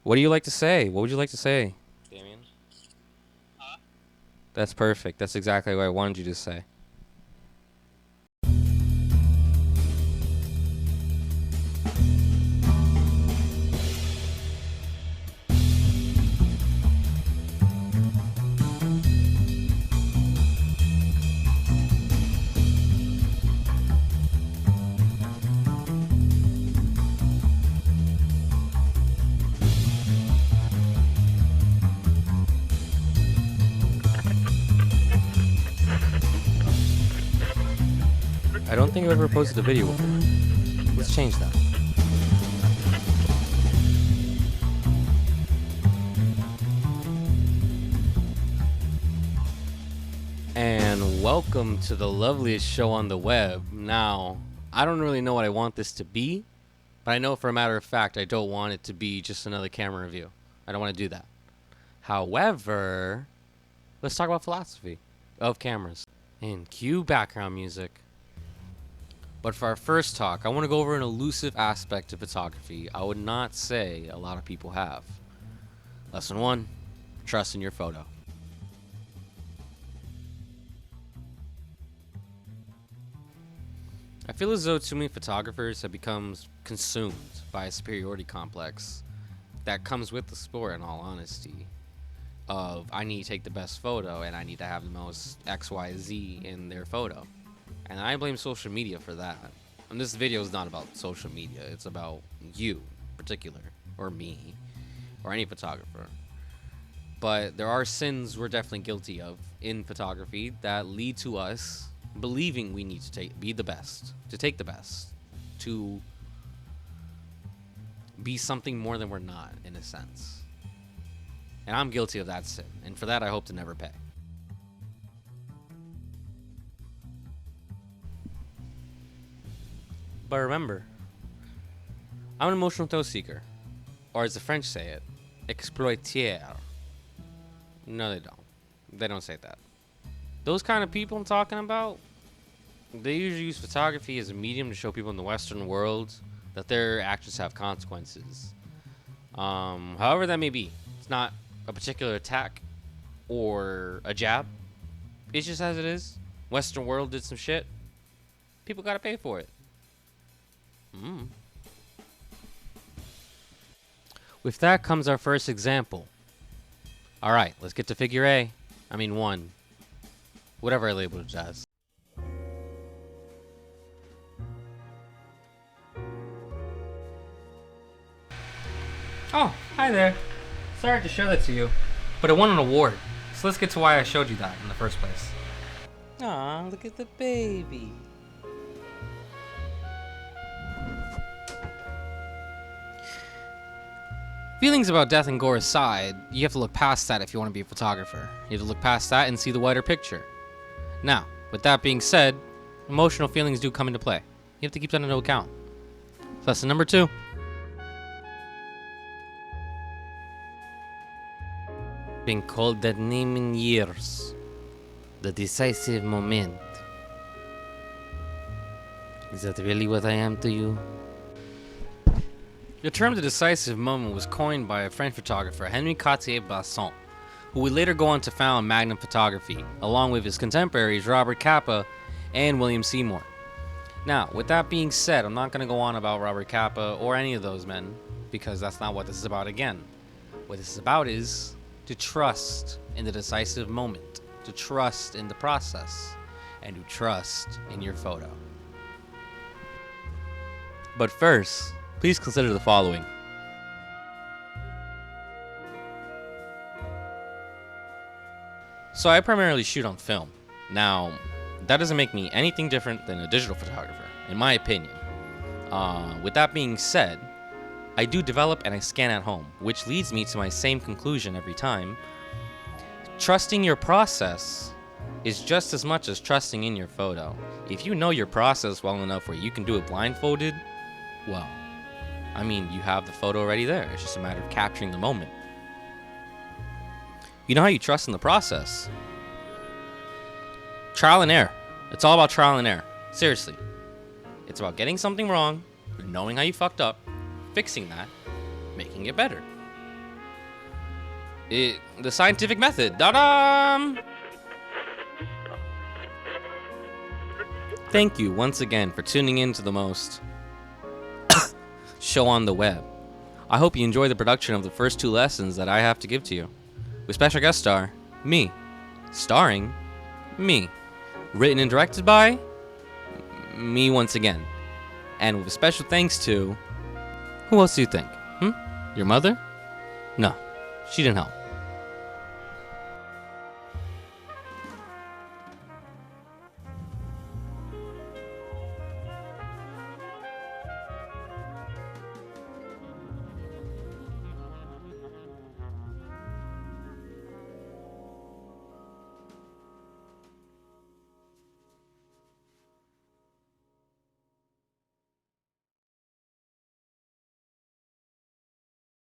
What do you like to say? What would you like to say, Damien? Huh? That's perfect. That's exactly what I wanted you to say. I don't think I've ever posted a video before. Let's change that. And welcome to the loveliest show on the web. Now, I don't really know what I want this to be, but I know for a matter of fact I don't want it to be just another camera review. I don't want to do that. However, let's talk about philosophy of cameras. And cue background music. But for our first talk, I want to go over an elusive aspect of photography I would not say a lot of people have. Lesson 1, trust in your photo. I feel as though too many photographers have become consumed by a superiority complex that comes with the sport, in all honesty, of I need to take the best photo and I need to have the most XYZ in their photo. And I blame social media for that. And this video is not about social media. It's about you in particular, or me, or any photographer. But there are sins we're definitely guilty of in photography that lead to us believing we need to be the best, to take the best, to be something more than we're not, in a sense. And I'm guilty of that sin. And for that, I hope to never pay. But remember, I'm an emotional thrill seeker, or as the French say it, exploiteur. No, they don't. They don't say that. Those kind of people I'm talking about, they usually use photography as a medium to show people in the Western world that their actions have consequences. However that may be, it's not a particular attack or a jab. It's just as it is. Western world did some shit. People gotta pay for it. With that comes our first example. Alright, let's get to figure A. I mean 1. Whatever I labeled it as. Oh, hi there. Sorry to show that to you, but it won an award. So let's get to why I showed you that in the first place. Aw, look at the baby. Feelings about death and gore aside, you have to look past that if you want to be a photographer. You have to look past that and see the wider picture. Now, with that being said, emotional feelings do come into play. You have to keep that into account. Lesson number 2. Been called that name in years. The decisive moment. Is that really what I am to you? The term the decisive moment was coined by a French photographer, Henri Cartier-Bresson, who would later go on to found Magnum Photography, along with his contemporaries Robert Capa and William Seymour. Now, with that being said, I'm not going to go on about Robert Capa or any of those men, because that's not what this is about again. What this is about is to trust in the decisive moment, to trust in the process, and to trust in your photo. But first, please consider the following. So I primarily shoot on film. Now, that doesn't make me anything different than a digital photographer, in my opinion. With that being said, I do develop and I scan at home, which leads me to my same conclusion every time. Trusting your process is just as much as trusting in your photo. If you know your process well enough where you can do it blindfolded, well, I mean, you have the photo already there. It's just a matter of capturing the moment. You know how you trust in the process? Trial and error. It's all about trial and error. Seriously. It's about getting something wrong, knowing how you fucked up, fixing that, making it better. The scientific method. Da-da! Thank you once again for tuning in to the most show on the web. I hope you enjoy the production of the first 2 lessons that I have to give to you. With special guest star, me. Starring, me. Written and directed by, me once again. And with a special thanks to, who else do you think? Your mother? No, she didn't help.